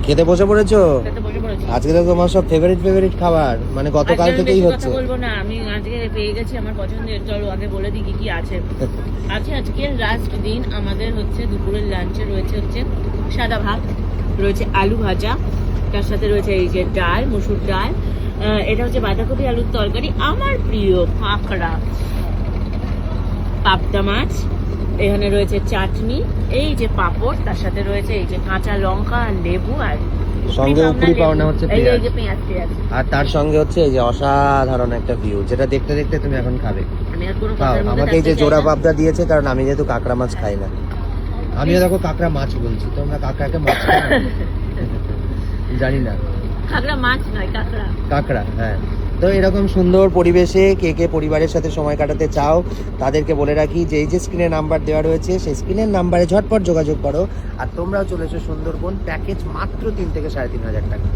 খেতে বসে পড়েছো? খেতে বসে পড়েছি। আজকে তো তোমার সব ফেভারিট খাবার, মানে গতকাল আজকে আমি থেকেই বেশি হচ্ছে। কথা বলবো না, আমি আজকে পেয়ে গেছি আমার পছন্দের। চলো আগে বলে দিই কি কি আছে। আজকে লাস্ট দিন আমাদের হচ্ছে দুপুরের লাঞ্চে রয়েছে হচ্ছে সাদা ভাত, রয়েছে আলু ভাজা, তার সাথে রয়েছে এই যে ডাল, মসুর ডাল, এটা হচ্ছে বাঁধাকপি আলুর তরকারি, আমার প্রিয় কাঁকড়া, পাবদা মাছ, এখানে রয়েছে চাটনি, এই যে পাঁপড়, তার সাথে রয়েছে এই যে কাঁচা লঙ্কা আর লেবু, আর সঙ্গে উপরি পাওনা হচ্ছে এই পেঁয়াজ। যে পেঁয়াজ টেয়াজ। আর তার সঙ্গে হচ্ছে এই যে অসাধারণ একটা ভিউ, যেটা দেখতে দেখতে তুমি এখন খাবে। আমি আর কোনো খাও, কথার মধ্যে আমাকে এই যে থাকতে চাই জোড়া না। পাবদা দিয়েছে, কারণ আমি যেহেতু কাঁকড়া মাছ খাই না। আমিও দেখো কাঁকড়া মাছ বলছি, তোমরা কাঁকড়াকে মাছ খাও না? জানি না। কাঁকড়া মাছ নয়, কাঁকড়া। কাঁকড়া, হ্যাঁ। তো এরকম সুন্দর পরিবেশে কে কে পরিবারের সাথে সময় কাটাতে চাও, তাদেরকে বলে রাখি যে এই যে স্ক্রিনে নাম্বার দেওয়া রয়েছে, সেই স্ক্রিনের নাম্বারে ঝটপট যোগাযোগ করো। আর তোমরাও চলে এসো সুন্দরবন, প্যাকেজ মাত্র 3 থেকে 3,500 টাকা।